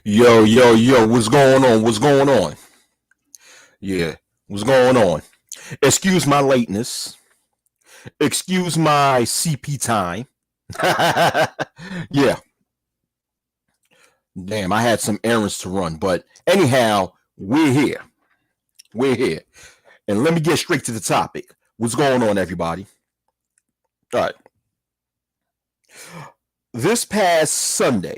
Yo, yo, yo, what's going on? What's going on? Yeah, what's going on? Excuse my lateness. Excuse my CP time. Yeah, damn, I had some errands to run, but anyhow, we're here. We're here. And let me get straight to the topic. What's going on, everybody? All right. This past Sunday,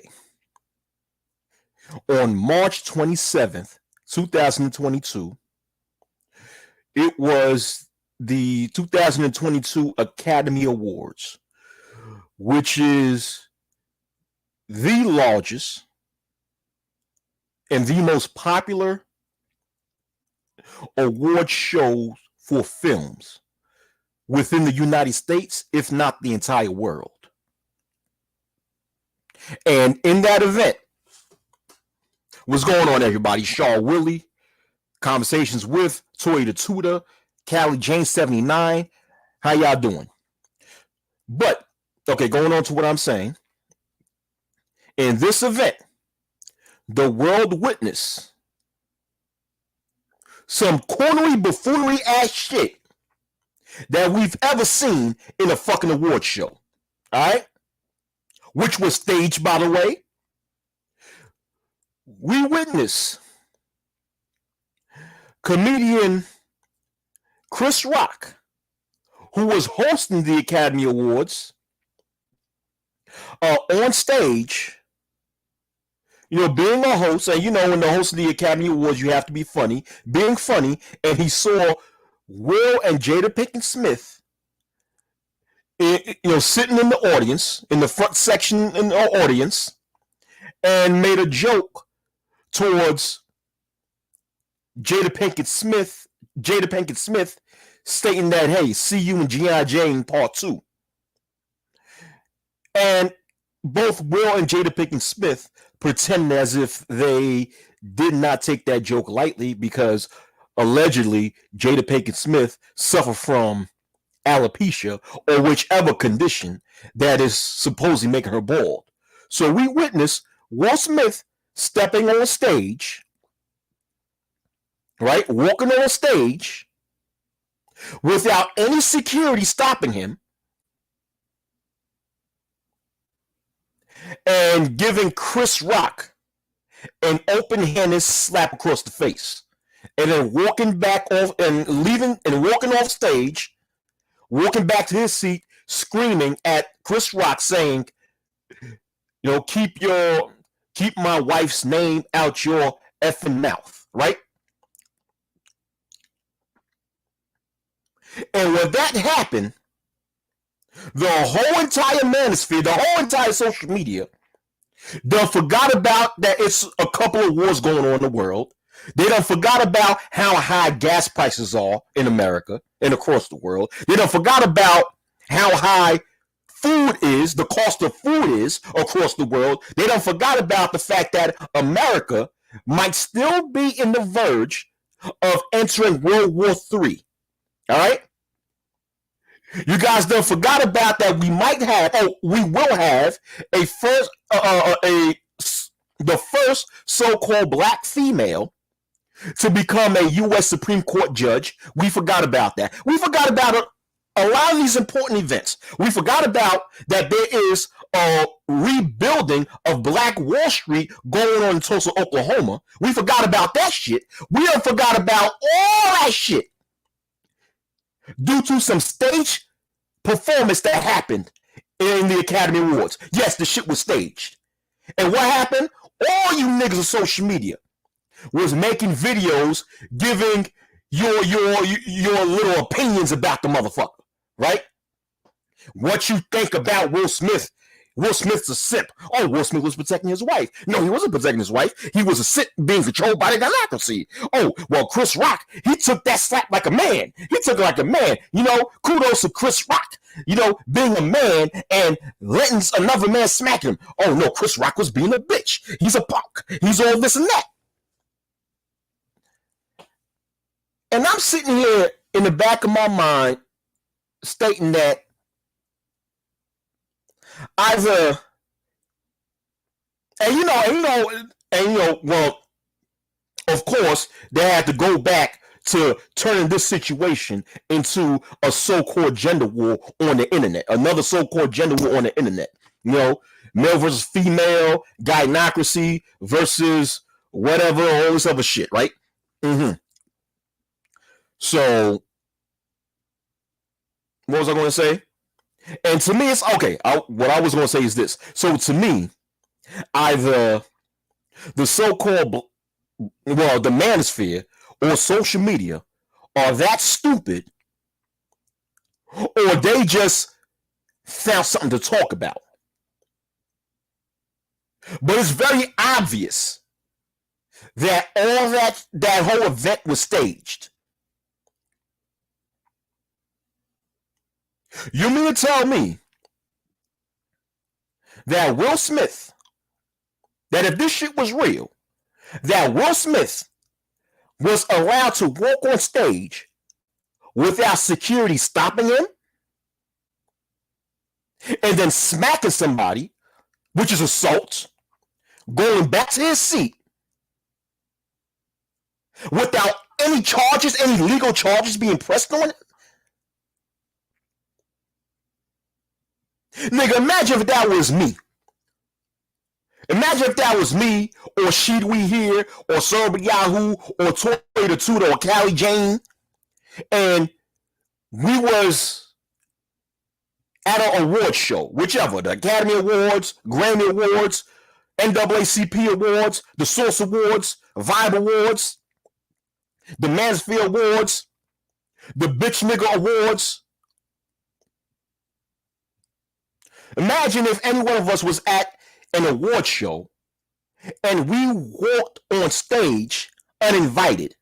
on March 27th, 2022, it was the 2022 Academy Awards, which is the largest and the most popular award show for films within the United States, if not the entire world. And in that event, what's going on, everybody? Shaw Willie, Conversations with Toy the Tutor, Callie Jane 79. How y'all doing? But, okay, going on to what I'm saying. In this event, the world witnessed some cornery, buffoonery ass shit that we've ever seen in a fucking award show. All right? Which was staged, by the way. We witnessed comedian Chris Rock, who was hosting the Academy Awards, on stage, being a host, and when the host of the Academy Awards, you have to be funny, being funny, and he saw Will and Jada Pinkett-Smith, sitting in the audience, in the front section in the audience, and made a joke towards Jada Pinkett-Smith, stating that, hey, see you in G.I. Jane Part 2. And both Will and Jada Pinkett-Smith pretend as if they did not take that joke lightly, because allegedly Jada Pinkett-Smith suffered from alopecia or whichever condition that is supposedly making her bald. So we witnessed Will Smith stepping on stage, right? Walking on stage without any security stopping him, and giving Chris Rock an open-handed slap across the face, and then walking back off and leaving and walking off stage, walking back to his seat, screaming at Chris Rock, saying, keep my wife's name out your effing mouth, right? And when that happened, the whole entire manosphere, the whole entire social media, they forgot about that it's a couple of wars going on in the world. They done forgot about how high gas prices are in America and across the world. They done forgot about how high food is, the cost of food is across the world. They done forgot about the fact that America might still be in the verge of entering World War III. All right? You guys done forgot about that we will have the first so-called black female to become a U.S. Supreme Court judge. We forgot about that. We forgot about a lot of these important events. We forgot about that there is a rebuilding of Black Wall Street going on in Tulsa, Oklahoma. We forgot about that shit. We done forgot about all that shit due to some stage performance that happened in the Academy Awards. Yes, the shit was staged. And what happened? All you niggas on social media was making videos giving your little opinions about the motherfucker, right? What you think about Will Smith? Will Smith's a simp. Oh, Will Smith was protecting his wife. No, he wasn't protecting his wife. He was a simp being controlled by the democracy. Oh, well, Chris Rock, he took that slap like a man. He took it like a man. Kudos to Chris Rock, being a man and letting another man smack him. Oh, no, Chris Rock was being a bitch. He's a punk. He's all this and that. And I'm sitting here in the back of my mind stating that either, and And well, of course, they had to go back to turning this situation into a so-called gender war on the internet, another so-called gender war on the internet. Male versus female, gynocracy versus whatever, all this other shit, right? Mm-hmm. So, what was I going to say? And to me, it's okay. What I was going to say is this. So, to me, either the so-called, the manosphere or social media are that stupid, or they just found something to talk about. But it's very obvious that all that whole event was staged. You mean to tell me that Will Smith, that if this shit was real, that Will Smith was allowed to walk on stage without security stopping him and then smacking somebody, which is assault, going back to his seat without any charges, any legal charges being pressed on it? Nigga, imagine if that was me. Imagine if that was me, or Sheed We Here, or Sorba Yahoo, or Toy the Tutor, or Callie Jane, and we was at an award show, whichever, the Academy Awards, Grammy Awards, NAACP Awards, the Source Awards, Vibe Awards, the Manosphere Awards, the Bitch Nigga Awards. Imagine if any one of us was at an award show and we walked on stage uninvited.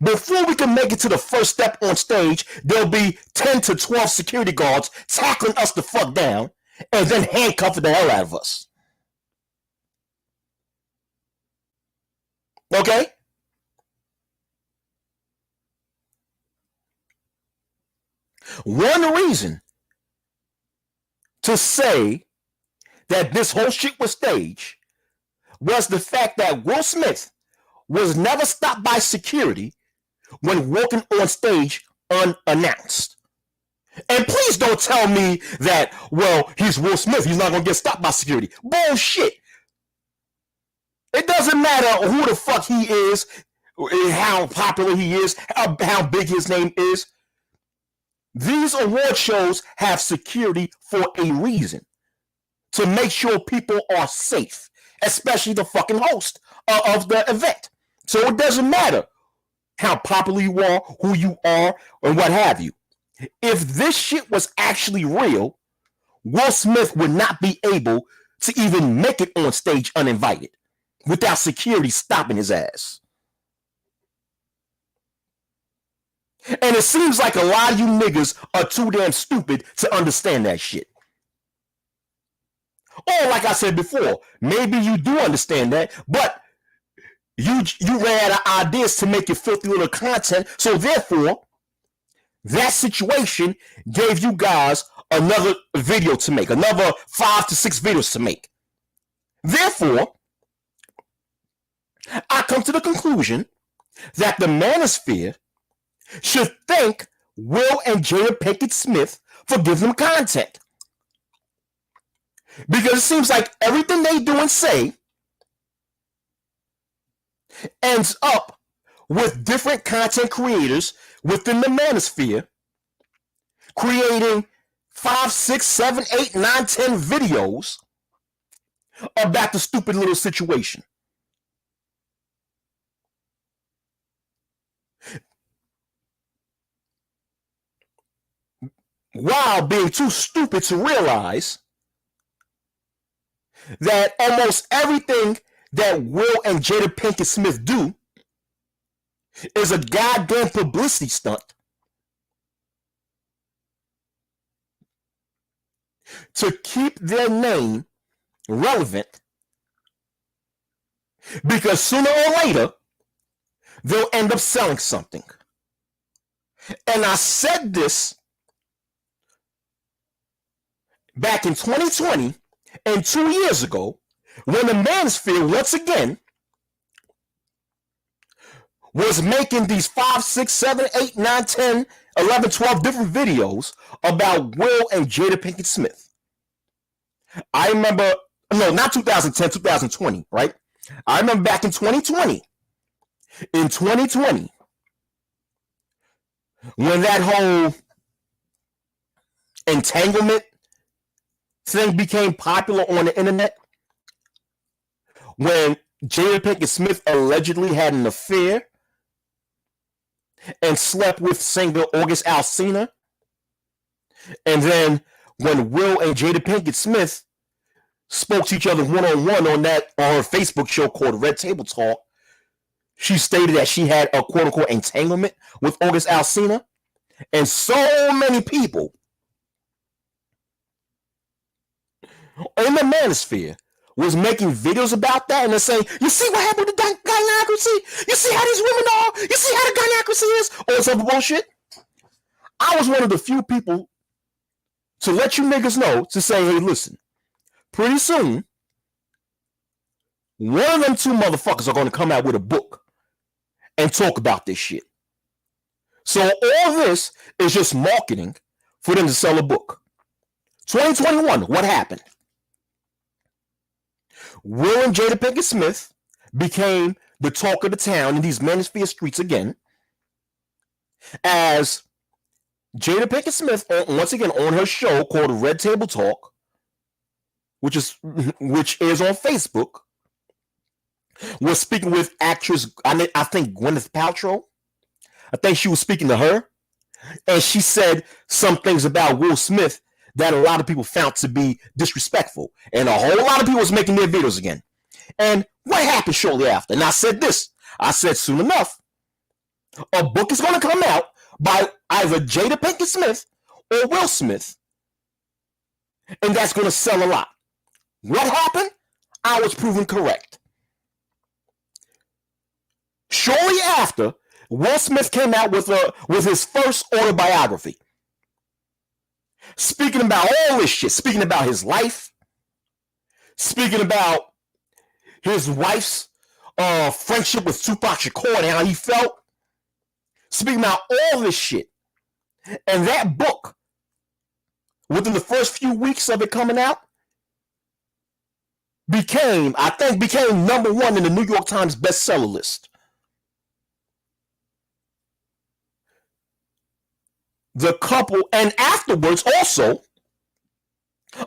Before we can make it to the first step on stage, there'll be 10 to 12 security guards tackling us the fuck down and then handcuffing the hell out of us. Okay? One reason to say that this whole shit was staged was the fact that Will Smith was never stopped by security when walking on stage unannounced. And please don't tell me that, well, he's Will Smith, he's not going to get stopped by security. Bullshit. It doesn't matter who the fuck he is, how popular he is, how big his name is. These award shows have security for a reason. To make sure people are safe, especially the fucking host of the event. So it doesn't matter how popular you are, who you are, or what have you. If this shit was actually real, Will Smith would not be able to even make it on stage uninvited without security stopping his ass. And it seems like a lot of you niggas are too damn stupid to understand that shit. Or like I said before, maybe you do understand that, but you ran out of ideas to make your filthy little content, so therefore, that situation gave you guys another video to make, another 5 to 6 videos to make. Therefore, I come to the conclusion that the Manosphere should thank Will and Jada Pinkett-Smith for giving them content. Because it seems like everything they do and say ends up with different content creators within the Manosphere creating 5, 6, 7, 8, 9, 10 videos about the stupid little situation. While being too stupid to realize that almost everything that Will and Jada Pinkett-Smith do is a goddamn publicity stunt to keep their name relevant, because sooner or later they'll end up selling something. And I said this back in 2020 and 2 years ago, when the Manosphere, once again, was making these 5, 6, 7, 8, 9, 10, 11, 12 different videos about Will and Jada Pinkett Smith. I remember, no, not 2010, 2020, right? I remember back in 2020, when that whole entanglement thing became popular on the internet, when Jada Pinkett Smith allegedly had an affair and slept with singer August Alsina, and then when Will and Jada Pinkett Smith spoke to each other one-on-one on her Facebook show called Red Table Talk, she stated that she had a quote-unquote entanglement with August Alsina, and so many people in the Manosphere was making videos about that, and they're saying, you see what happened to gynocracy? You see how these women are? You see how the gynocracy is? All this other bullshit. I was one of the few people to let you niggas know, to say, hey, listen, pretty soon, one of them two motherfuckers are going to come out with a book and talk about this shit. So all this is just marketing for them to sell a book. 2021, what happened? Will and Jada Pinkett Smith became the talk of the town in these Manosphere streets again, as Jada Pinkett Smith, once again on her show called Red Table Talk, which is on Facebook, was speaking with actress, I think Gwyneth Paltrow. I think she was speaking to her, and she said some things about Will Smith that a lot of people found to be disrespectful, and a whole lot of people was making their videos again. And what happened shortly after? And I said this. I said, soon enough, a book is going to come out by either Jada Pinkett Smith or Will Smith, and that's going to sell a lot. What happened? I was proven correct. Shortly after, Will Smith came out with his first autobiography, speaking about all this shit, speaking about his life, speaking about his wife's friendship with Tupac Shakur and how he felt, speaking about all this shit. And that book, within the first few weeks of it coming out, became number one in the New York Times bestseller list. The couple, and afterwards also,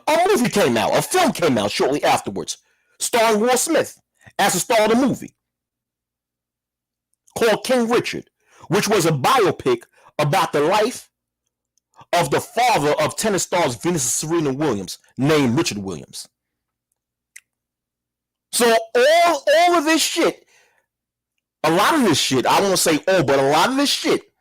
a movie came out, a film came out shortly afterwards, starring Will Smith as the star of the movie, called King Richard, which was a biopic about the life of the father of tennis stars Venus and Serena Williams, named Richard Williams. So all of this shit, a lot of this shit, I won't say all, but a lot of this shit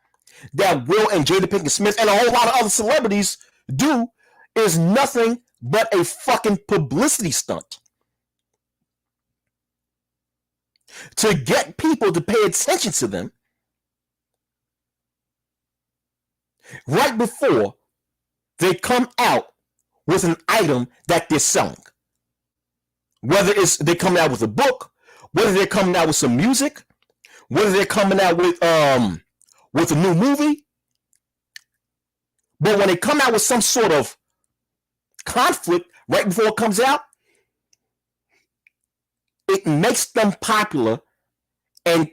that Will and Jada Pinkett Smith and a whole lot of other celebrities do is nothing but a fucking publicity stunt to get people to pay attention to them right before they come out with an item that they're selling. Whether it's they come out with a book, whether they're coming out with some music, whether they're coming out with a new movie. But when they come out with some sort of conflict right before it comes out, it makes them popular, and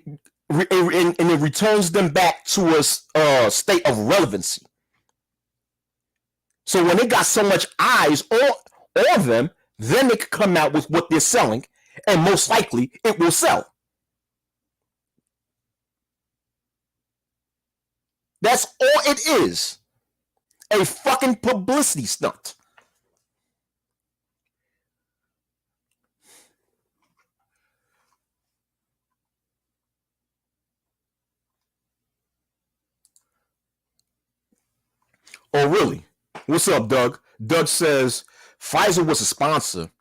it returns them back to a state of relevancy. So when they got so much eyes on them, then they can come out with what they're selling, and most likely it will sell. That's all it is. A fucking publicity stunt. Oh, really? What's up, Doug? Doug says Pfizer was a sponsor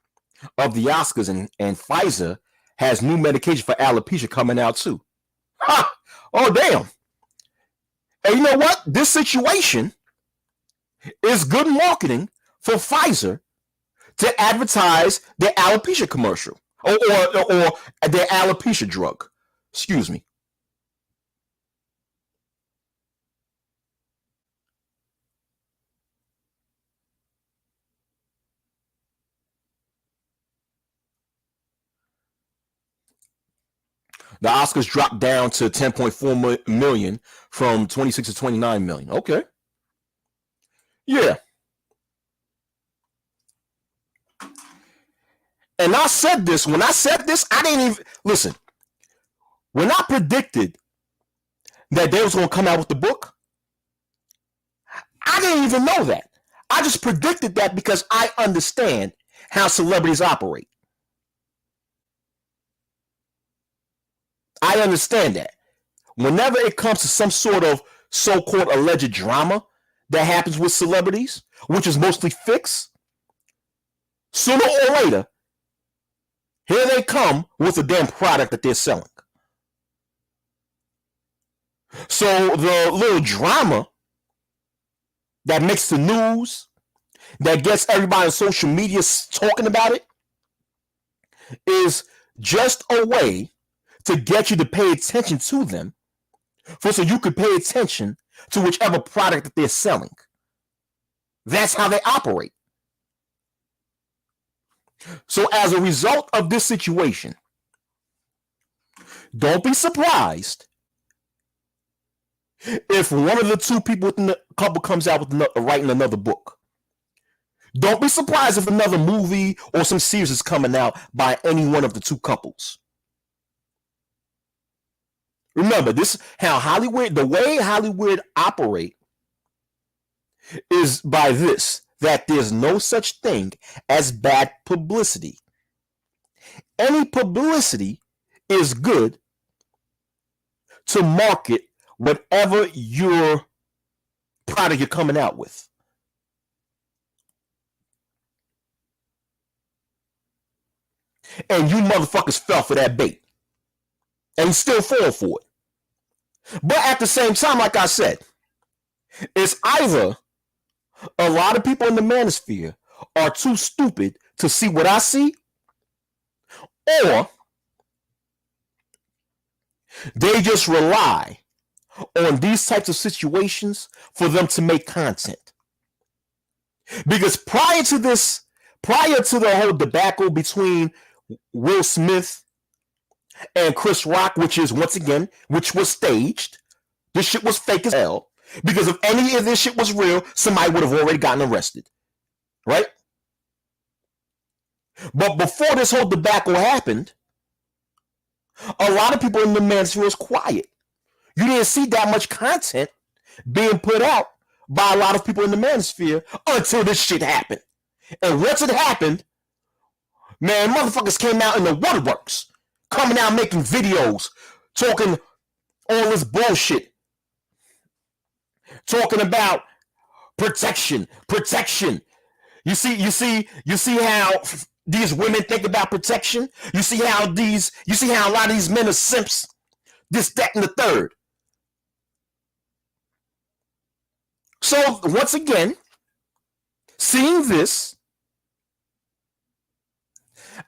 of the Oscars, and Pfizer has new medication for alopecia coming out too. Ha! Oh, damn. And you know what? This situation is good marketing for Pfizer to advertise their alopecia commercial or their alopecia drug. Excuse me. The Oscars dropped down to 10.4 million from 26 to 29 million. Okay. Yeah. And I said this, when I said this, I didn't even, listen, when I predicted that they was going to come out with the book, I didn't even know that. I just predicted that because I understand how celebrities operate. I understand that. Whenever it comes to some sort of so-called alleged drama that happens with celebrities, which is mostly fixed, sooner or later, here they come with the damn product that they're selling. So the little drama that makes the news, that gets everybody on social media talking about it, is just a way to get you to pay attention to them, so you could pay attention to whichever product that they're selling. That's how they operate. So as a result of this situation, don't be surprised if one of the two people within the couple comes out with writing another book. Don't be surprised if another movie or some series is coming out by any one of the two couples. Remember, this is how Hollywood, the way Hollywood operate is by this, that there's no such thing as bad publicity. Any publicity is good to market whatever your product you're coming out with. And you motherfuckers fell for that bait. And still fall for it. But at the same time, like I said, it's either a lot of people in the manosphere are too stupid to see what I see, or they just rely on these types of situations for them to make content. Because prior to the whole debacle between Will Smith and Chris Rock, which was staged. This shit was fake as hell. Because if any of this shit was real, somebody would have already gotten arrested. Right? But before this whole debacle happened, a lot of people in the manosphere was quiet. You didn't see that much content being put out by a lot of people in the manosphere until this shit happened. And once it happened, man, motherfuckers came out in the waterworks. Coming out making videos, talking all this bullshit. Talking about protection. You see how these women think about protection? You see how a lot of these men are simps? This, that, and the third. So once again, seeing this,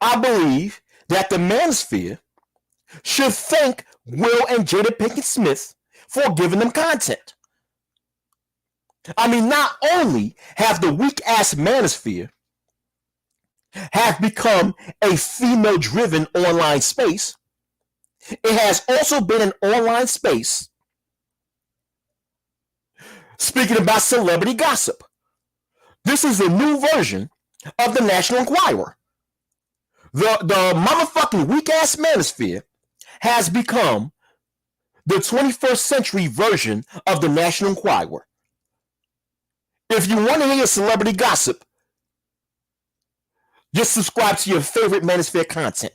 I believe that the manosphere should thank Will and Jada Pinkett-Smith for giving them content. I mean, not only have the weak-ass manosphere have become a female-driven online space, it has also been an online space speaking about celebrity gossip. This is a new version of the National Enquirer. The motherfucking weak-ass manosphere has become the 21st century version of the National Enquirer. If you want to hear celebrity gossip, just subscribe to your favorite manosphere content.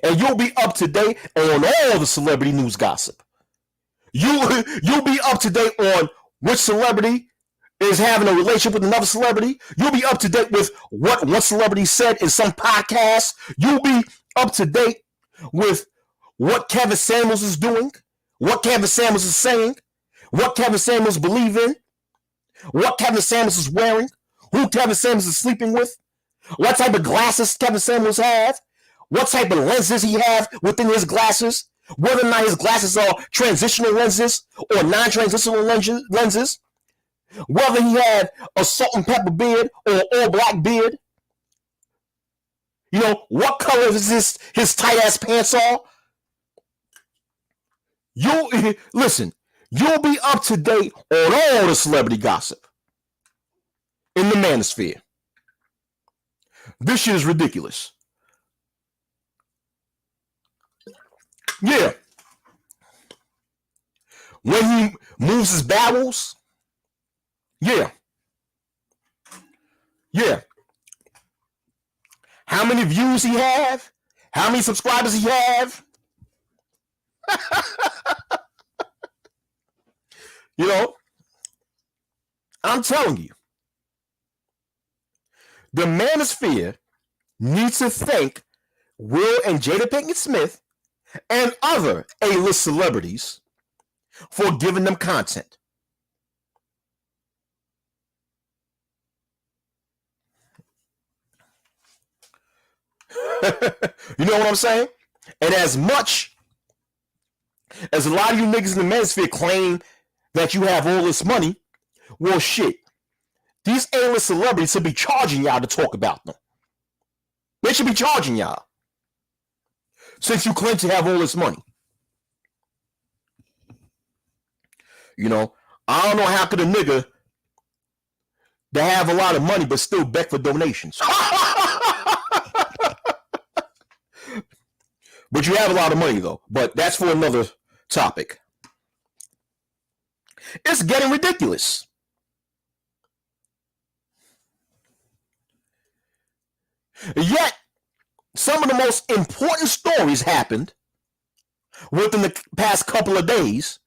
And you'll be up to date on all the celebrity news gossip. You'll be up to date on which celebrity is having a relationship with another celebrity. You'll be up to date with what one celebrity said in some podcast. You'll be up to date with what Kevin Samuels is doing, what Kevin Samuels is saying, what Kevin Samuels believes in, what Kevin Samuels is wearing, who Kevin Samuels is sleeping with. What type of glasses Kevin Samuels have? What type of lenses he have within his glasses? Whether or not his glasses are transitional lenses or non-transitional lenses? Whether he had a salt and pepper beard or all black beard? You know, what color is his tight ass pants are? You listen, you'll be up to date on all the celebrity gossip in the Manosphere. This shit is ridiculous. Yeah. When he moves his bowels, yeah. Yeah. How many views he have? How many subscribers he have? You know, I'm telling you, the Manosphere needs to thank Will and Jada Pinkett-Smith and other A-list celebrities for giving them content. You know what I'm saying? And as much as a lot of you niggas in the Manosphere claim that you have all this money, well, shit. These A-list celebrities should be charging y'all to talk about them. They should be charging y'all. Since you claim to have all this money. You know, I don't know how could a nigga that have a lot of money but still beg for donations. But you have a lot of money though. But that's for another topic. It's getting ridiculous. Yet, some of the most important stories happened within the past couple of days,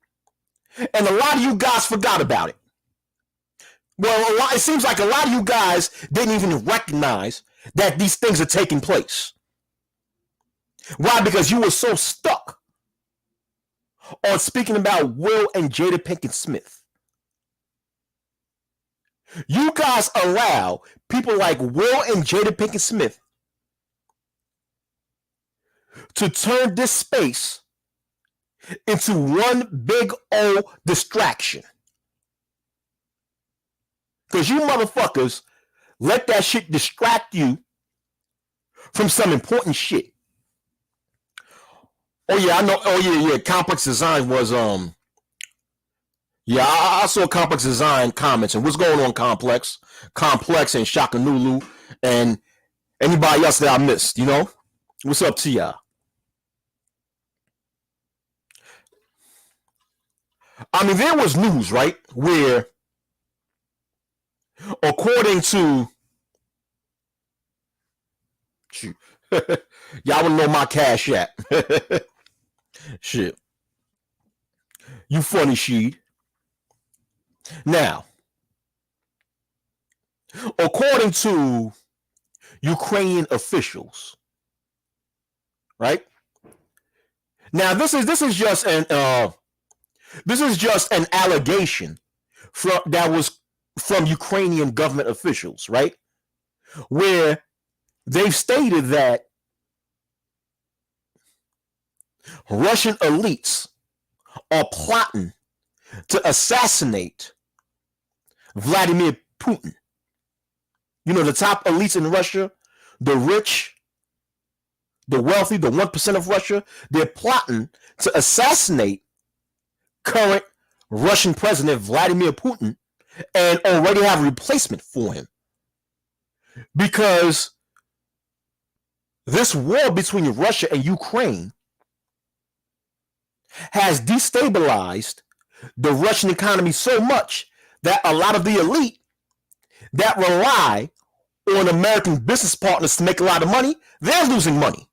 and a lot of you guys forgot about it. Well, it seems like a lot of you guys didn't even recognize that these things are taking place. Why? Because you were so stuck on speaking about Will and Jada Pinkett-Smith. You guys allow people like Will and Jada Pinkett-Smith to turn this space into one big old distraction. Because you motherfuckers let that shit distract you from some important shit. Oh yeah, I know. Oh yeah. Complex Design was yeah, I saw Complex Design comments. And what's going on, Complex? Complex and Shakanulu and anybody else that I missed, you know? What's up to y'all? I mean, there was news, right? Where, according to... Shoot. Y'all wanna know my cash app. Shit. You funny, Sheed. Now, according to Ukrainian officials, right? Now, this is just an allegation that was from Ukrainian government officials, right? Where they've stated that Russian elites are plotting to assassinate Vladimir Putin. You know, the top elites in Russia, the rich, the wealthy, the 1% of Russia, they're plotting to assassinate current Russian President Vladimir Putin and already have a replacement for him. Because this war between Russia and Ukraine has destabilized the Russian economy so much that a lot of the elite that rely on American business partners to make a lot of money, they're losing money.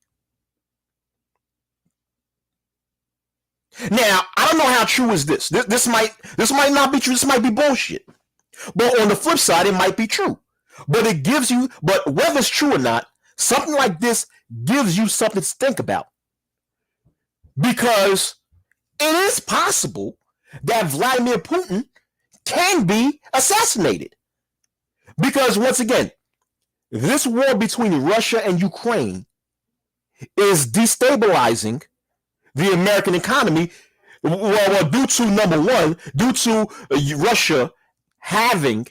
Now, I don't know how true is this. This might not be true. This might be bullshit. But on the flip side, it might be true. But whether it's true or not, something like this gives you something to think about. Because it is possible that Vladimir Putin can be assassinated. Because once again, this war between Russia and Ukraine is destabilizing the American economy. Well, due to number one, due to Russia having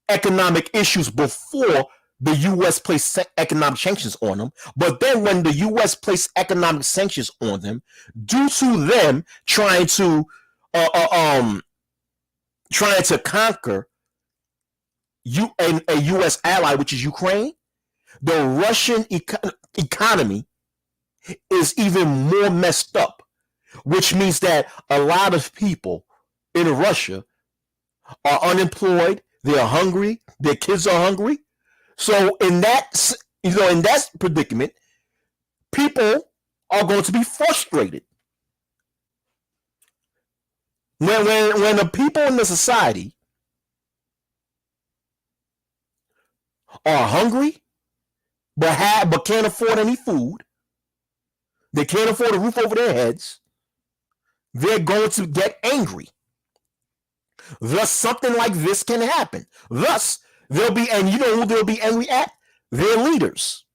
economic issues before the U.S. placed economic sanctions on them. But then when the U.S. placed economic sanctions on them, due to them trying to conquer a U.S. ally, which is Ukraine, the Russian economy is even more messed up, which means that a lot of people in Russia are unemployed, they're hungry, their kids are hungry. So in that, in that predicament, people are going to be frustrated. When the people in the society are hungry but can't afford any food, they can't afford a roof over their heads, they're going to get angry. Thus, something like this can happen. Thus, they'll be, and you know who they'll be angry at? Their leaders.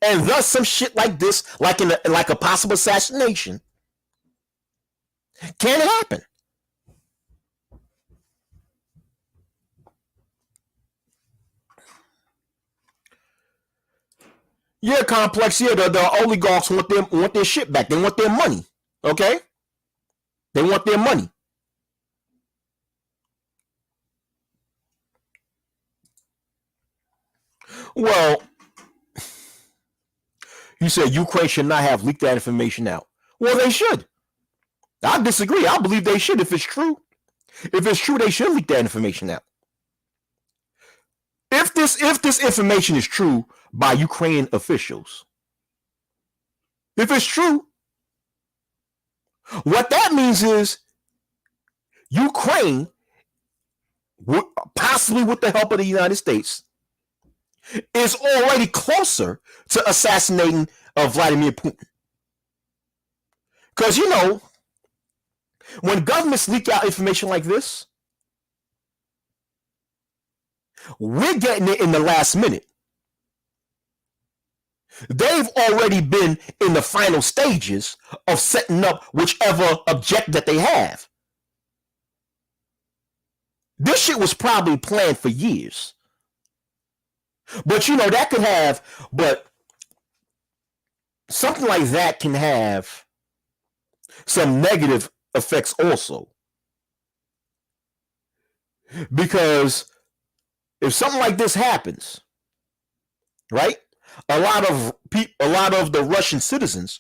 And thus, some shit like this, like a possible assassination, can happen. Yeah, complex. Yeah, the oligarchs want their shit back. They want their money. Okay, they want their money. Well, you said Ukraine should not have leaked that information out. Well, they should. I disagree. I believe they should if it's true. If it's true, they should leak that information out. If this information is true by Ukrainian officials, if it's true, what that means is Ukraine, possibly with the help of the United States, is already closer to assassinating Vladimir Putin. Because, you know, when governments leak out information like this, we're getting it in the last minute. They've already been in the final stages of setting up whichever objective that they have. This shit was probably planned for years. But, you know, that could have, but something like that can have some negative effects also. Because if something like this happens, right, a lot of the Russian citizens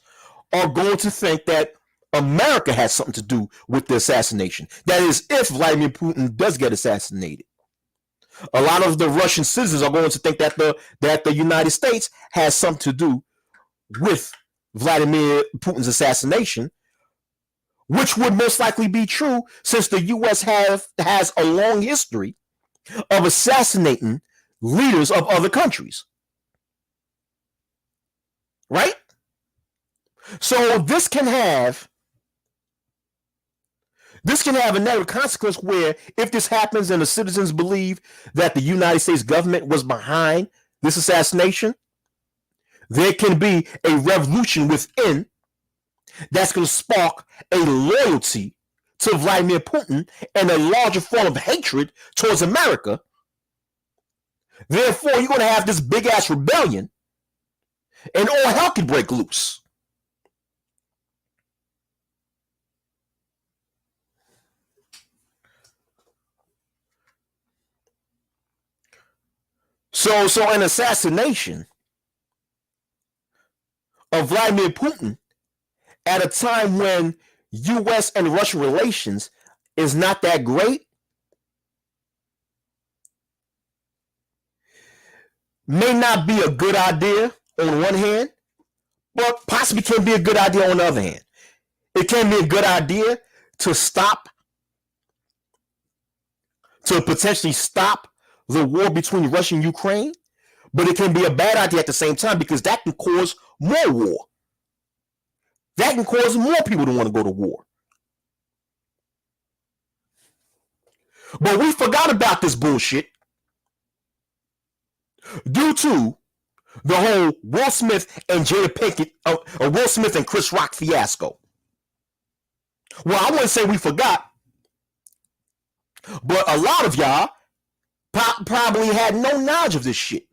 are going to think that America has something to do with the assassination. That is, if Vladimir Putin does get assassinated. A lot of the Russian citizens are going to think that the United States has something to do with Vladimir Putin's assassination, which would most likely be true since the U.S. has a long history of assassinating leaders of other countries. Right? So this can have a negative consequence where if this happens and the citizens believe that the United States government was behind this assassination, there can be a revolution within that's going to spark a loyalty to Vladimir Putin and a larger form of hatred towards America. Therefore, you're going to have this big ass rebellion and all hell can break loose. So an assassination of Vladimir Putin at a time when U.S. and Russian relations is not that great may not be a good idea on one hand, but possibly can be a good idea on the other hand. It can be a good idea to potentially stop the war between Russia and Ukraine, but it can be a bad idea at the same time because that can cause more war. That can cause more people to want to go to war. But we forgot about this bullshit due to the whole Will Smith and Jada Pinkett, Will Smith and Chris Rock fiasco. Well, I wouldn't say we forgot, but a lot of y'all probably had no knowledge of this shit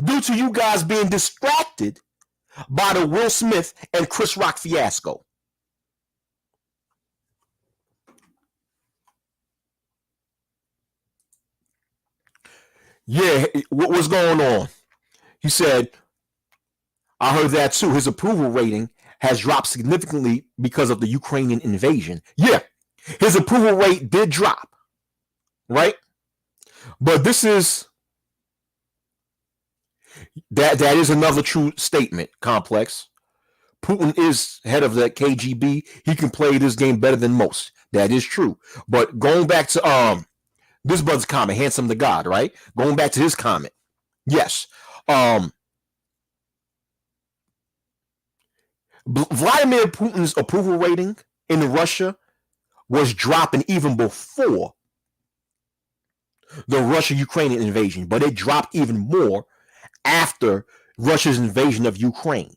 due to you guys being distracted by the Will Smith and Chris Rock fiasco. Yeah, what's going on? He said, I heard that too. His approval rating has dropped significantly because of the Ukrainian invasion. Yeah, his approval rate did drop, right? But this is that is another true statement, Complex. Putin is head of the KGB. He can play this game better than most. That is true. But going back to this brother's comment, handsome to God, right? Going back to his comment, yes. Vladimir Putin's approval rating in Russia was dropping even before the Russia-Ukrainian invasion, but it dropped even more after Russia's invasion of Ukraine.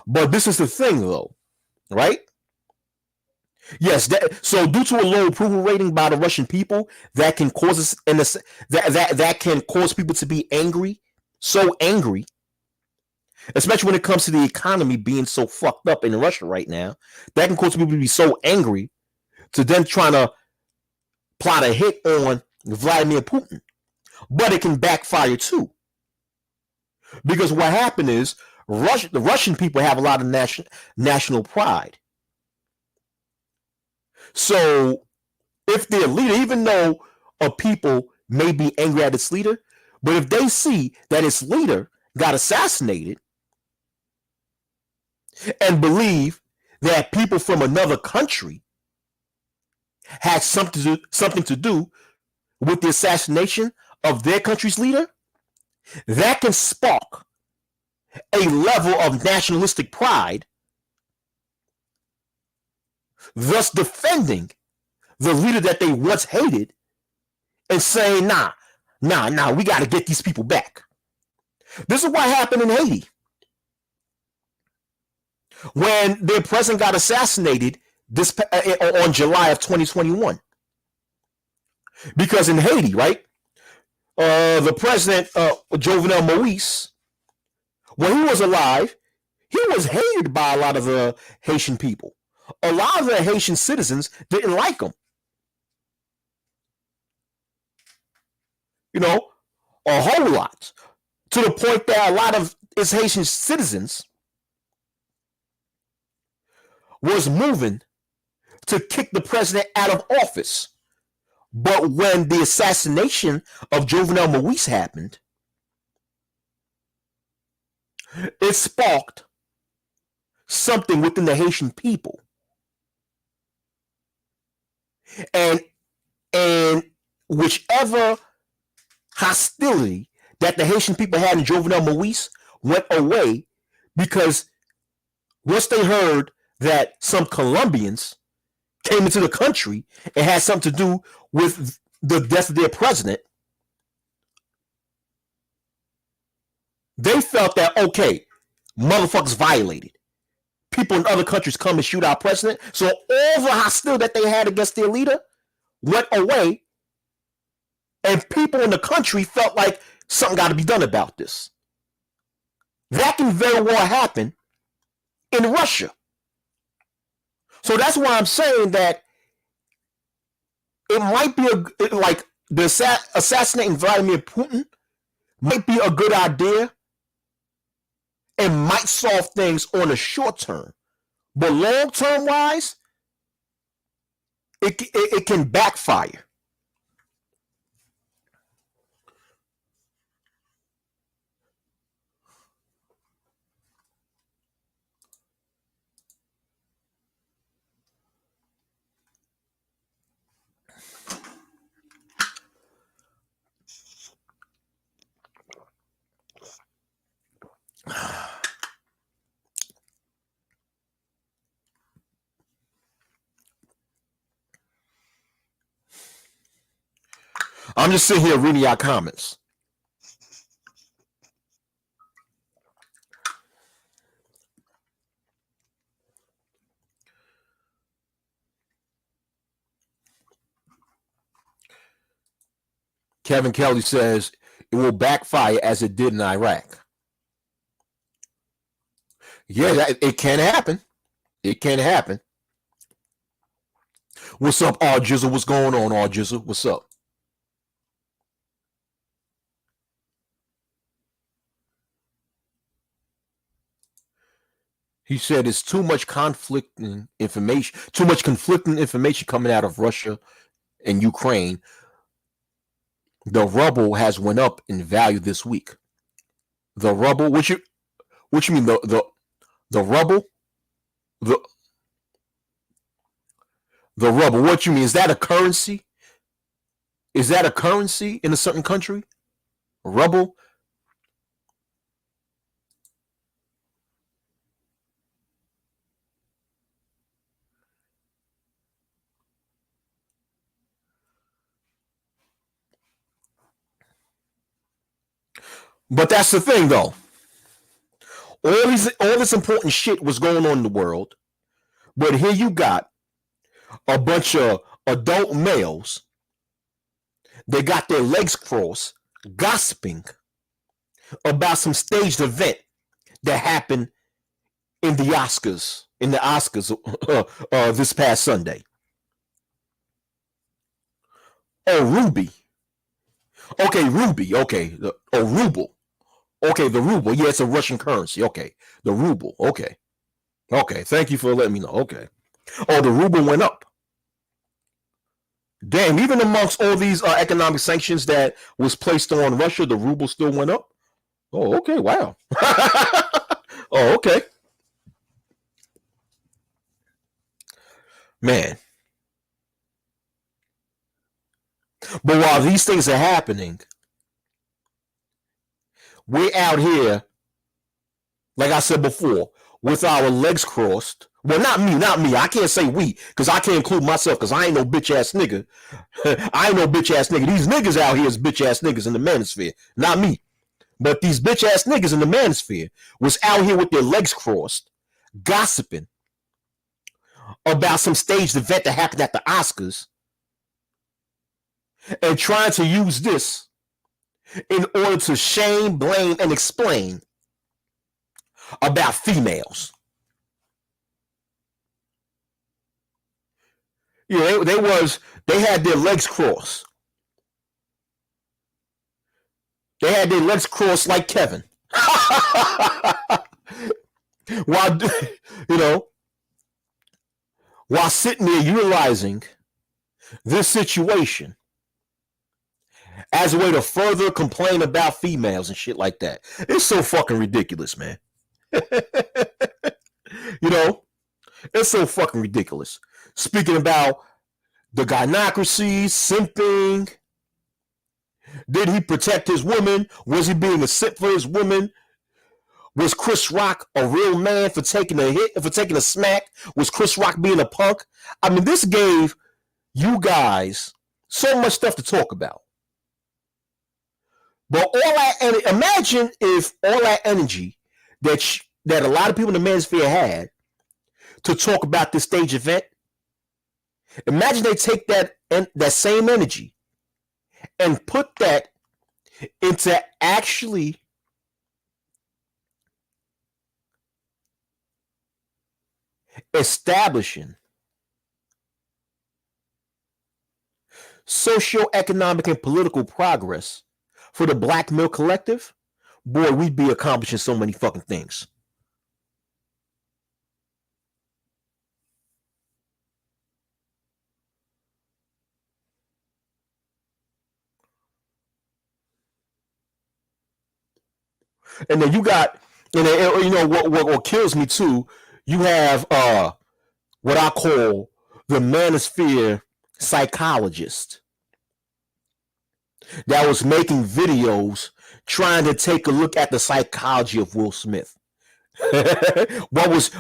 But this is the thing, though, right? Yes, so due to a low approval rating by the Russian people, that can cause us that can cause people to be angry, so angry, especially when it comes to the economy being so fucked up in Russia right now. That can cause people to be so angry to then trying to plot a hit on Vladimir Putin. But it can backfire too. Because what happened is the Russian people have a lot of national pride. So if their leader, even though a people may be angry at its leader, but if they see that its leader got assassinated and believe that people from another country had something to do with the assassination of their country's leader, that can spark a level of nationalistic pride, thus defending the leader that they once hated and saying, nah, we got to get these people back. This is what happened in Haiti. When their president got assassinated on July of 2021. Because in Haiti, right, the president, Jovenel Moise, when he was alive, he was hated by a lot of the Haitian people. A lot of the Haitian citizens didn't like him. You know, a whole lot. To the point that a lot of his Haitian citizens was moving to kick the president out of office. But when the assassination of Jovenel Moise happened, it sparked something within the Haitian people. And whichever hostility that the Haitian people had in Jovenel Moise went away, because once they heard that some Colombians came into the country and had something to do with the death of their president, they felt that, okay, motherfuckers violated. People in other countries come and shoot our president. So all the hostility that they had against their leader went away. And people in the country felt like something got to be done about this. That can very well happen in Russia. So that's why I'm saying that it might be like the assassinating Vladimir Putin might be a good idea and might solve things on the short term. But long term wise, it can backfire. I'm just sitting here reading your comments. Kevin Kelly says it will backfire as it did in Iraq. Yeah, it can happen. It can happen. What's up, R Jizzle? What's going on, R Jizzle? What's up? He said it's too much conflicting information coming out of Russia and Ukraine. The ruble has went up in value this week. The ruble, what you mean the ruble? The ruble, what you mean? Is that a currency? Is that a currency in a certain country? Ruble? But that's the thing, though. All this important shit was going on in the world, but here you got a bunch of adult males. They got their legs crossed, gossiping about some staged event that happened in the Oscars. This past Sunday. Oh, Ruby. Okay, Ruby. Okay, ruble. Okay, the ruble. Yeah, it's a Russian currency. Okay, the ruble. Okay. Thank you for letting me know. Okay. Oh, the ruble went up. Damn, even amongst all these economic sanctions that was placed on Russia, the ruble still went up. Oh, okay. Wow. Oh, okay. Man. But while these things are happening, we're out here, like I said before, with our legs crossed. Well, not me. I can't say we, because I can't include myself, because I ain't no bitch ass nigga. I ain't no bitch ass nigga. These niggas out here is bitch ass niggas in the manosphere. Not me. But these bitch ass niggas in the manosphere was out here with their legs crossed, gossiping about some staged event that happened at the Oscars, and trying to use this in order to shame, blame, and explain about females. Yeah, they had their legs crossed. They had their legs crossed like Kevin. While, while sitting there utilizing this situation as a way to further complain about females and shit like that. It's so fucking ridiculous, man. It's so fucking ridiculous. Speaking about the gynocracy, simping. Did he protect his woman? Was he being a simp for his woman? Was Chris Rock a real man for taking a hit, for taking a smack? Was Chris Rock being a punk? I mean, this gave you guys so much stuff to talk about. But imagine if all that energy that a lot of people in the manosphere had to talk about this stage event, imagine they take that same energy and put that into actually establishing socioeconomic and political progress for the Black Male Collective. Boy, we'd be accomplishing so many fucking things. And then you got, what kills me too, you have what I call the manosphere psychologist that was making videos trying to take a look at the psychology of Will Smith. What was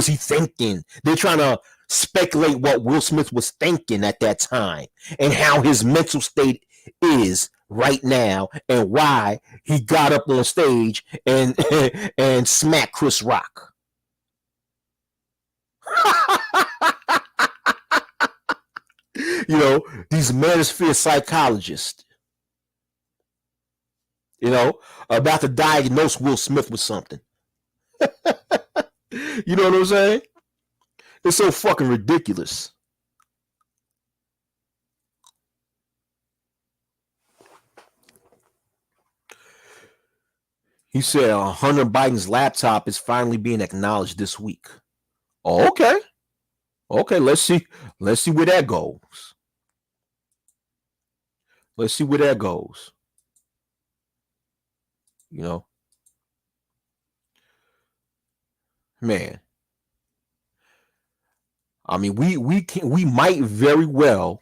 he thinking? They're trying to speculate what Will Smith was thinking at that time and how his mental state is right now and why he got up on stage and and smacked Chris Rock. You know, these Manosphere psychologists, you know, about to diagnose Will Smith with something. You know what I'm saying? It's so fucking ridiculous. He said Hunter Biden's laptop is finally being acknowledged this week. Oh, okay. Okay, let's see. Let's see where that goes. Let's see where that goes. You know, man. I mean, we might very well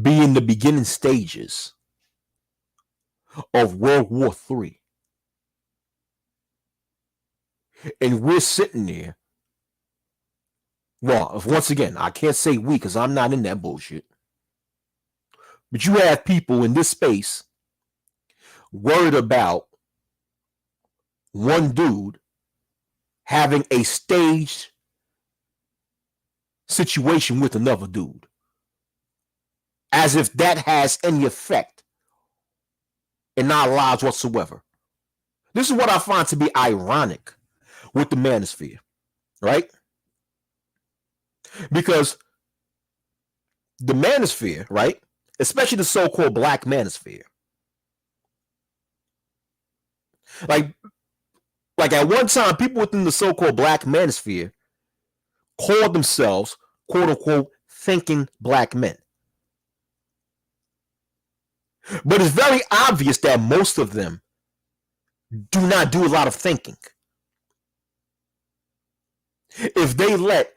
be in the beginning stages of World War III, and we're sitting there. Well, once again, I can't say we because I'm not in that bullshit. But you have people in this space worried about one dude having a staged situation with another dude, as if that has any effect in our lives whatsoever. This is what I find to be ironic with the Manosphere, right? Because the Manosphere, right, especially the so-called Black Manosphere, like at one time, people within the so-called Black Manosphere called themselves, quote unquote, thinking black men. But it's very obvious that most of them do not do a lot of thinking. If they let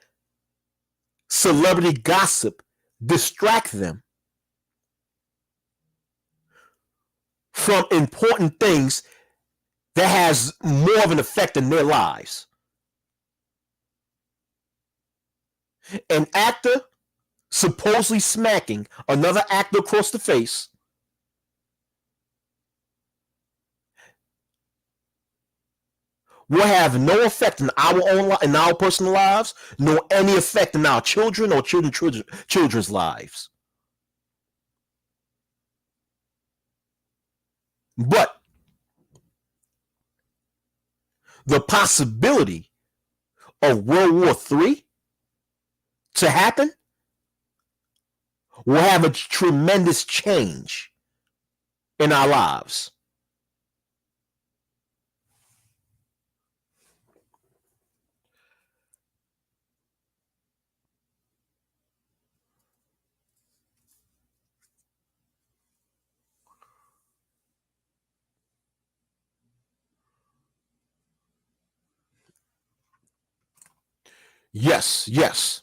celebrity gossip distract them from important things that has more of an effect in their lives. An actor supposedly smacking another actor across the face will have no effect in our personal lives, nor any effect in our children or children's lives. But the possibility of World War III to happen will have a tremendous change in our lives. Yes, yes,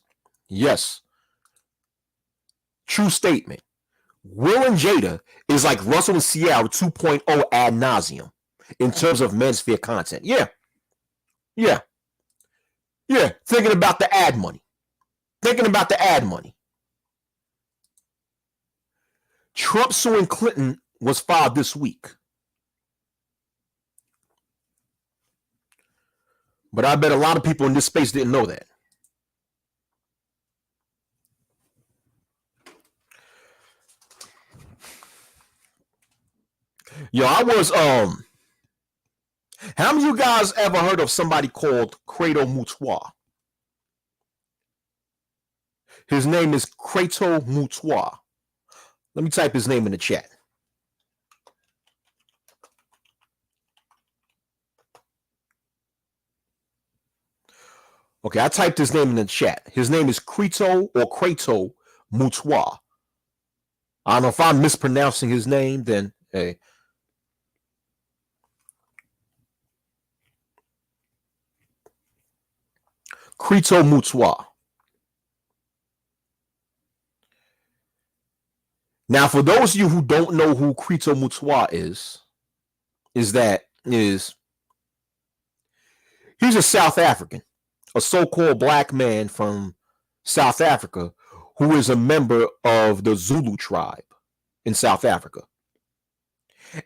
yes. True statement. Will and Jada is like Russell and Seattle 2.0 ad nauseum in terms of Manosphere content. Yeah. Yeah. Yeah. Thinking about the ad money. Thinking about the ad money. Trump suing Clinton was filed this week. But I bet a lot of people in this space didn't know that. Yo, I was how many of you guys ever heard of somebody called Credo Mutois? His name is Credo Mutois. Let me type his name in the chat. Okay, I typed his name in the chat. His name is Credo Mutois. I don't know if I'm mispronouncing his name, then hey. Credo Mutois. Now, for those of you who don't know who Credo Mutois is he's a South African, a so-called black man from South Africa, who is a member of the Zulu tribe in South Africa.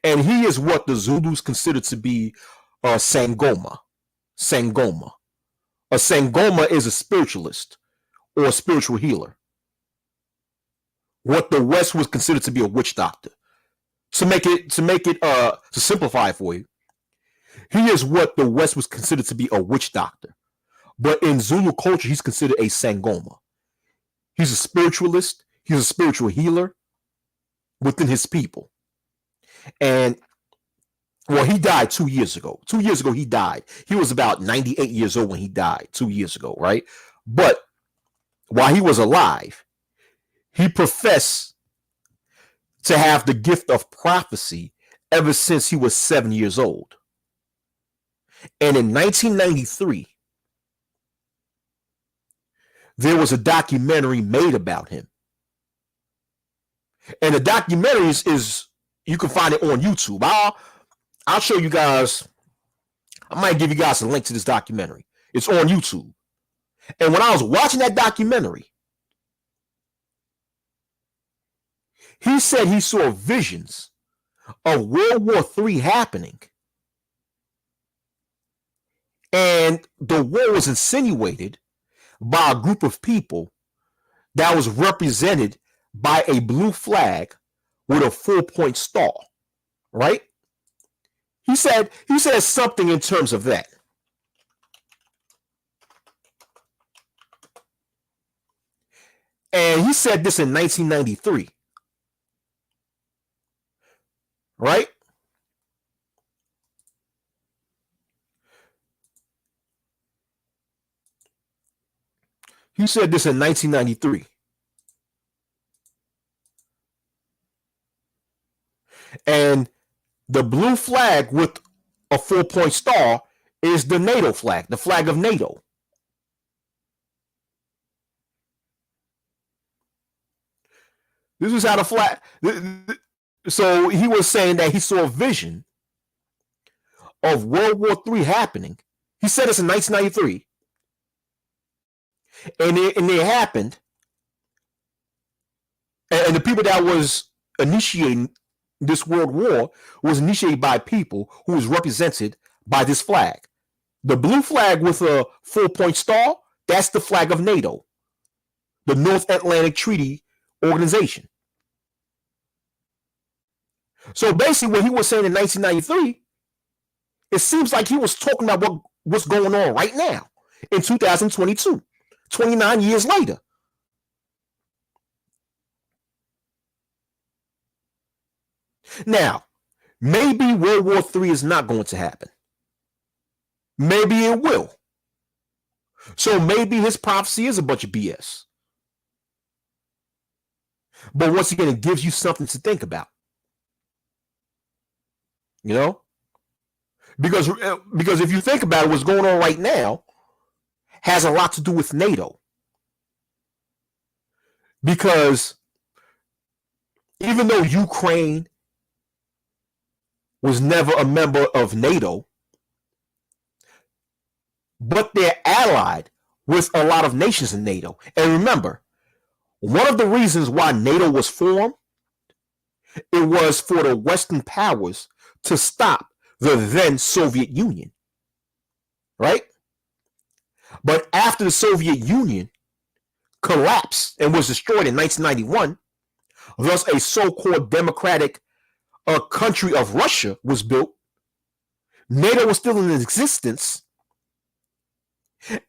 And he is what the Zulus consider to be a Sangoma. Sangoma. A Sangoma is a spiritualist or a spiritual healer. What the West was considered to be a witch doctor. To simplify it for you, he is what the West was considered to be a witch doctor. But in Zulu culture, he's considered a Sangoma. He's a spiritualist. He's a spiritual healer within his people. And, well, he died 2 years ago. 2 years ago, he died. He was about 98 years old when he died 2 years ago, right? But while he was alive, he professed to have the gift of prophecy ever since he was 7 years old. And in 1993, there was a documentary made about him. And the documentary is you can find it on YouTube. I'll show you guys. I might give you guys a link to this documentary. It's on YouTube. And when I was watching that documentary, he said he saw visions of World War III happening. And the war was insinuated by a group of people that was represented by a blue flag with a 4-point star, right? He said something in terms of that. And he said this in 1993, right? He said this in 1993. And the blue flag with a 4-point star is the NATO flag, the flag of NATO. This is how the flag. So he was saying that he saw a vision of World War III happening. He said this in 1993. And it happened. And the people that was initiating this world war was initiated by people who was represented by this flag. The blue flag with a 4-point star, that's the flag of NATO, the North Atlantic Treaty Organization. So basically what he was saying in 1993, it seems like he was talking about what's going on right now in 2022, 29 years later. Now, maybe World War III is not going to happen. Maybe it will. So maybe his prophecy is a bunch of BS. But once again, it gives you something to think about. You know? Because if you think about it, what's going on right now has a lot to do with NATO. Because even though Ukraine was never a member of NATO, but they're allied with a lot of nations in NATO. And remember, one of the reasons why NATO was formed, it was for the Western powers to stop the then Soviet Union, right? But after the Soviet Union collapsed and was destroyed in 1991, thus a so-called democratic country of Russia was built. NATO was still in existence,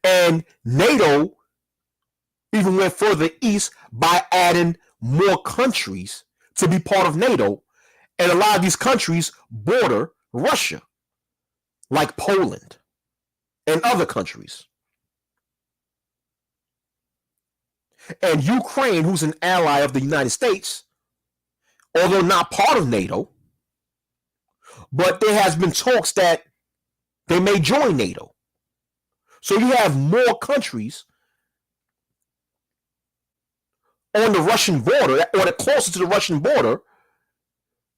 and NATO even went further east by adding more countries to be part of NATO, and a lot of these countries border Russia, like Poland and other countries. And Ukraine, who's an ally of the United States, although not part of NATO, but there has been talks that they may join NATO. So you have more countries on the Russian border, or the closer to the Russian border,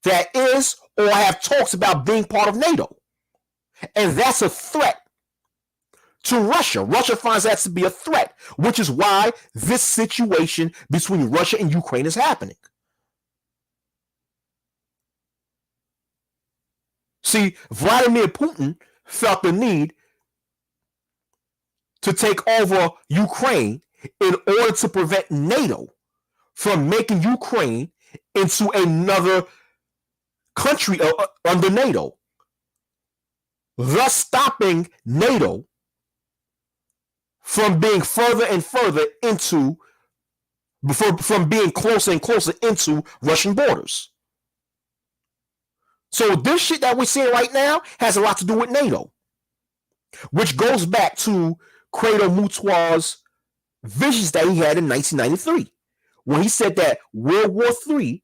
that is or have talks about being part of NATO. And that's a threat to Russia. Russia finds that to be a threat, which is why this situation between Russia and Ukraine is happening. See, Vladimir Putin felt the need to take over Ukraine in order to prevent NATO from making Ukraine into another country under NATO, thus stopping NATO from being further and further into, from being closer and closer into Russian borders. So this shit that we're seeing right now has a lot to do with NATO, which goes back to Credo Moutoir's visions that he had in 1993, when he said that World War III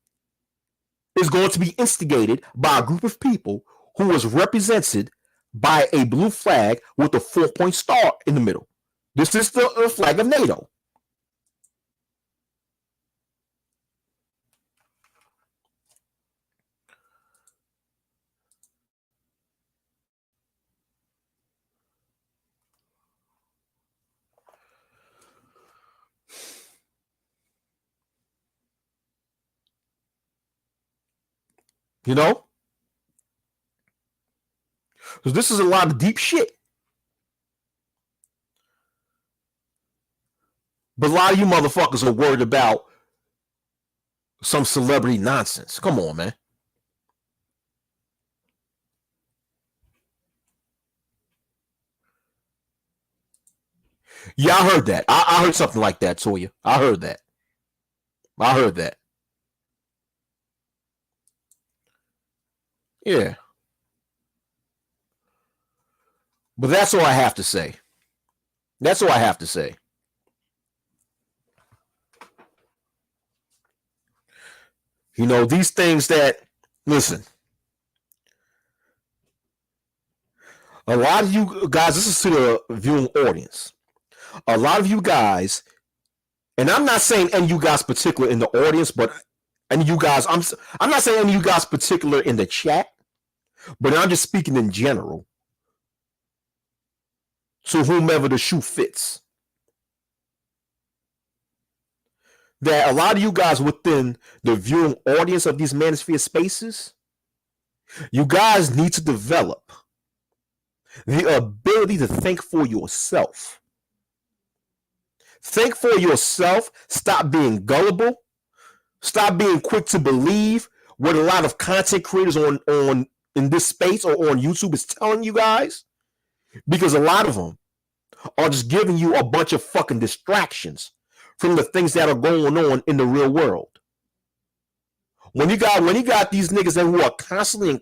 is going to be instigated by a group of people who was represented by a blue flag with a 4-point star in the middle. This is the flag of NATO. You know? So this is a lot of deep shit. But a lot of you motherfuckers are worried about some celebrity nonsense. Come on, man. Yeah, I heard that. I heard something like that, Toya. I heard that. I heard that. Yeah. But that's all I have to say. That's all I have to say. You know, these things that, listen, a lot of you guys, this is to the viewing audience. A lot of you guys, and I'm not saying any of you guys particular in the audience, but any of you guys, I'm not saying any of you guys particular in the chat, but I'm just speaking in general to whomever the shoe fits. That a lot of you guys within the viewing audience of these Manosphere spaces, you guys need to develop the ability to think for yourself. Think for yourself. Stop being gullible. Stop being quick to believe what a lot of content creators on in this space or on YouTube is telling you guys, because a lot of them are just giving you a bunch of fucking distractions from the things that are going on in the real world. When you got these niggas who are constantly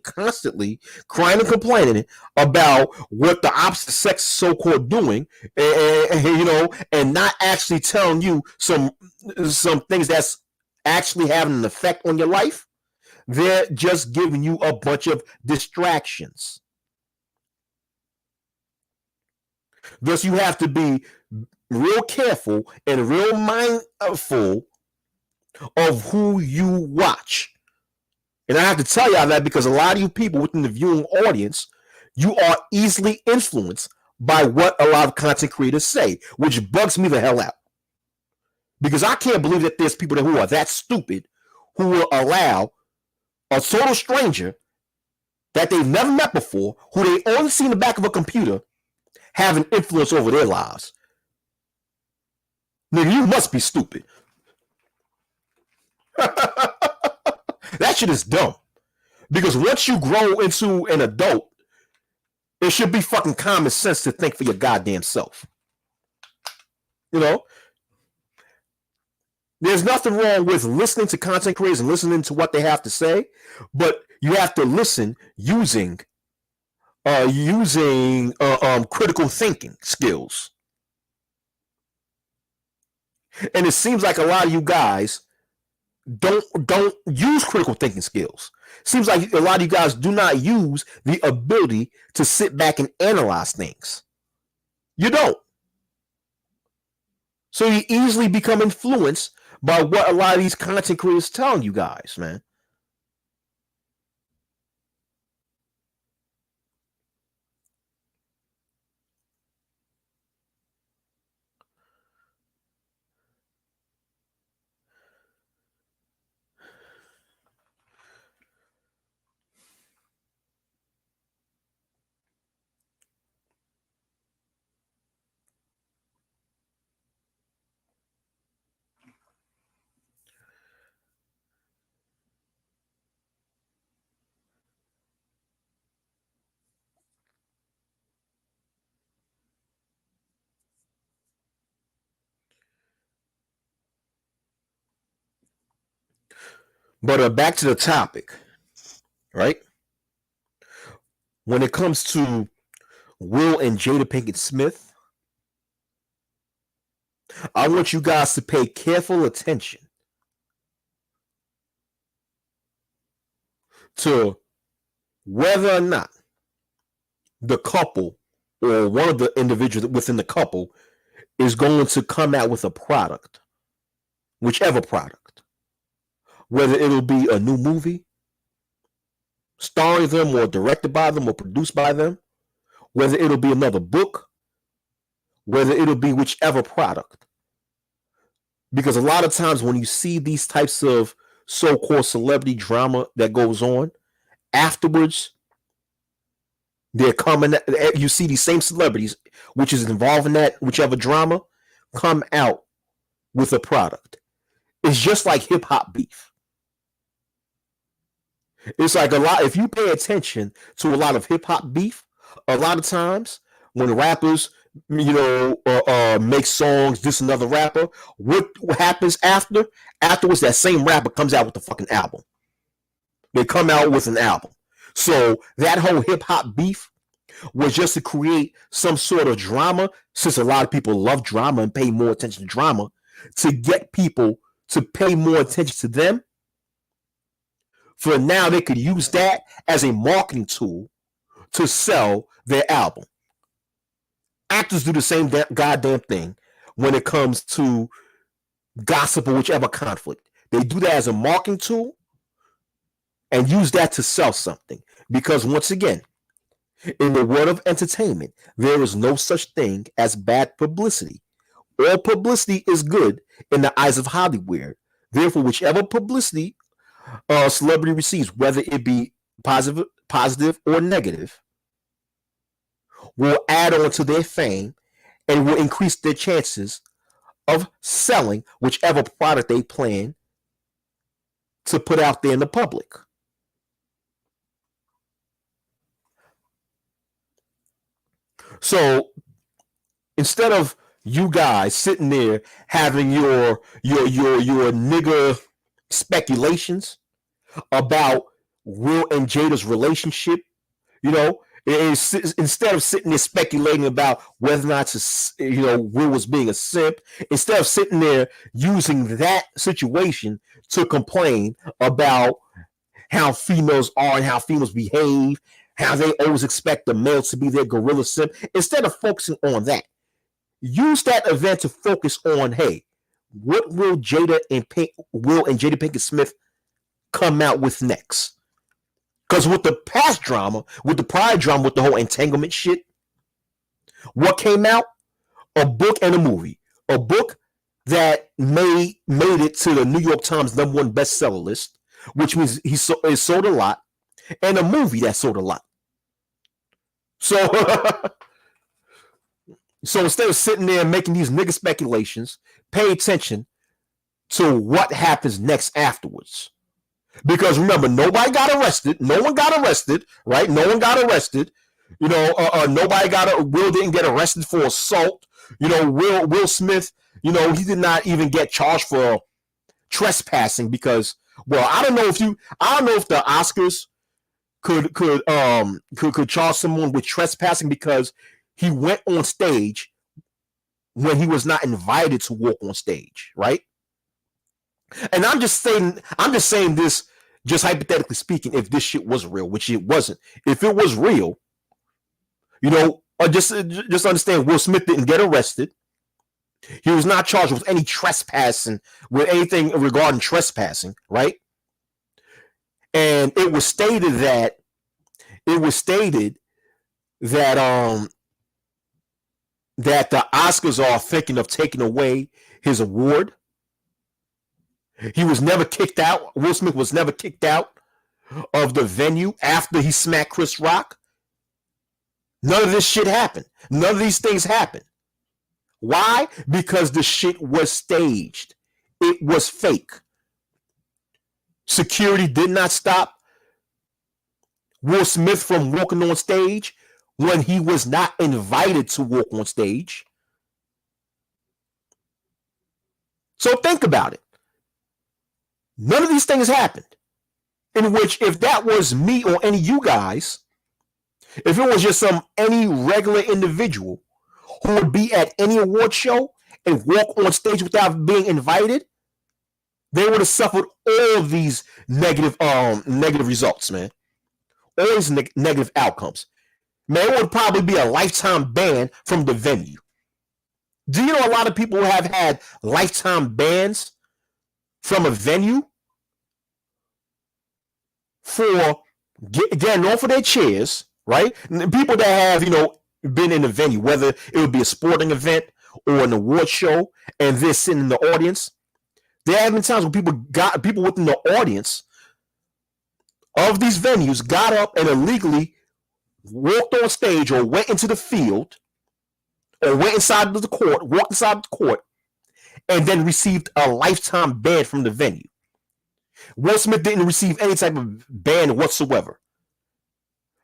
crying and complaining about what the opposite sex is so-called doing, and not actually telling you some things that's actually having an effect on your life, they're just giving you a bunch of distractions. Thus, you have to be real careful and real mindful of who you watch. And I have to tell y'all that because a lot of you people within the viewing audience, you are easily influenced by what a lot of content creators say, which bugs me the hell out. Because I can't believe that there's people who are that stupid who will allow a total stranger that they've never met before, who they only see in the back of a computer, have an influence over their lives. Nigga, you must be stupid. That shit is dumb. Because once you grow into an adult, it should be fucking common sense to think for your goddamn self. You know? There's nothing wrong with listening to content creators and listening to what they have to say, but you have to listen using critical thinking skills. And it seems like a lot of you guys don't use critical thinking skills. Seems like a lot of you guys do not use the ability to sit back and analyze things. You don't. So you easily become influenced by what a lot of these content creators telling you guys, man. But back to the topic, right? When it comes to Will and Jada Pinkett Smith, I want you guys to pay careful attention to whether or not the couple or one of the individuals within the couple is going to come out with a product, whichever product, whether it'll be a new movie starring them or directed by them or produced by them, whether it'll be another book, whether it'll be whichever product. Because a lot of times when you see these types of so-called celebrity drama that goes on, afterwards, they're coming, you see these same celebrities, which is involved in that whichever drama, come out with a product. It's just like hip-hop beef. It's like a lot, if you pay attention to a lot of hip-hop beef, a lot of times when rappers, make songs, this another rapper, what happens afterwards, that same rapper comes out with a fucking album. They come out with an album. So that whole hip-hop beef was just to create some sort of drama, since a lot of people love drama and pay more attention to drama, to get people to pay more attention to them. For now, they could use that as a marketing tool to sell their album. Actors do the same goddamn thing when it comes to gossip or whichever conflict. They do that as a marketing tool and use that to sell something. Because once again, in the world of entertainment, there is no such thing as bad publicity. All publicity is good in the eyes of Hollywood. Therefore, whichever publicity a celebrity receives, whether it be positive or negative, will add on to their fame and will increase their chances of selling whichever product they plan to put out there in the public. So instead of you guys sitting there having your nigger speculations about Will and Jada's relationship, instead of sitting there speculating about whether or not Will was being a simp, instead of sitting there using that situation to complain about how females are and how females behave, how they always expect the male to be their gorilla simp, instead of focusing on that, use that event to focus on, hey, what will Jada and Jada Pinkett-Smith come out with next? Because with the past drama, with the prior drama, with the whole entanglement shit, what came out? A book and a movie. A book that made it to the New York Times #1 bestseller list, which means it sold a lot, and a movie that sold a lot. So, so instead of sitting there making these nigga speculations, pay attention to what happens next afterwards. Because remember, nobody got arrested. No one got arrested, right? No one got arrested. Will didn't get arrested for assault. Will Smith, he did not even get charged for trespassing because, well, I don't know if the Oscars could charge someone with trespassing because he went on stage when he was not invited to walk on stage, right? And I'm just saying this, just hypothetically speaking, if this shit was real, which it wasn't. If it was real, just understand Will Smith didn't get arrested. He was not charged with any trespassing, with anything regarding trespassing, right? And it was stated that that the Oscars are thinking of taking away his award. He was never kicked out. Will Smith was never kicked out of the venue after he smacked Chris Rock. None of this shit happened. None of these things happened. Why? Because the shit was staged. It was fake. Security did not stop Will Smith from walking on stage when he was not invited to walk on stage. So think about it. None of these things happened. in which if that was me or any of you guys, if it was just any regular individual who would be at any award show and walk on stage without being invited, they would have suffered all of these negative results, man. All these negative outcomes. Man, it would probably be a lifetime ban from the venue. Do you know a lot of people have had lifetime bans from a venue for getting off of their chairs, right? People that have, been in the venue, whether it would be a sporting event or an award show, and they're sitting in the audience. There have been times when people within the audience of these venues got up and illegally walked on stage or went into the field or went inside the court, walked inside the court, and then received a lifetime ban from the venue. Will Smith didn't receive any type of ban whatsoever.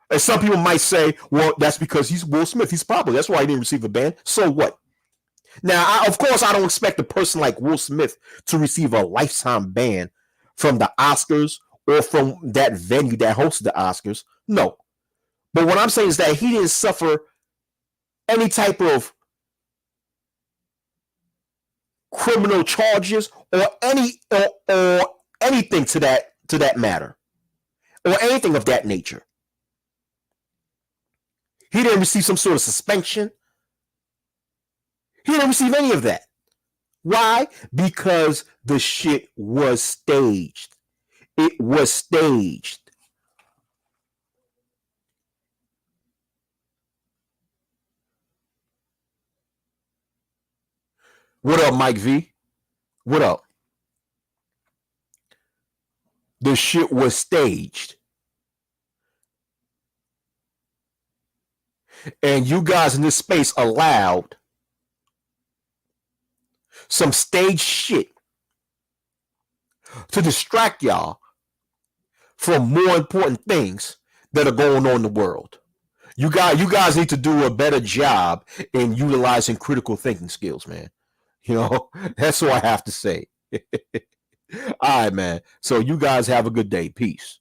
And some people might say, well, that's because he's Will Smith. He's popular. That's why he didn't receive a ban. So what? Now, of course, I don't expect a person like Will Smith to receive a lifetime ban from the Oscars or from that venue that hosted the Oscars. No. But what I'm saying is that he didn't suffer any type of criminal charges or anything to that matter, or anything of that nature. He didn't receive some sort of suspension. He didn't receive any of that. Why? Because the shit was staged. It was staged. What up, Mike V? What up? The shit was staged. And you guys in this space allowed some staged shit to distract y'all from more important things that are going on in the world. You guys need to do a better job in utilizing critical thinking skills, man. That's what I have to say. All right, man. So you guys have a good day. Peace.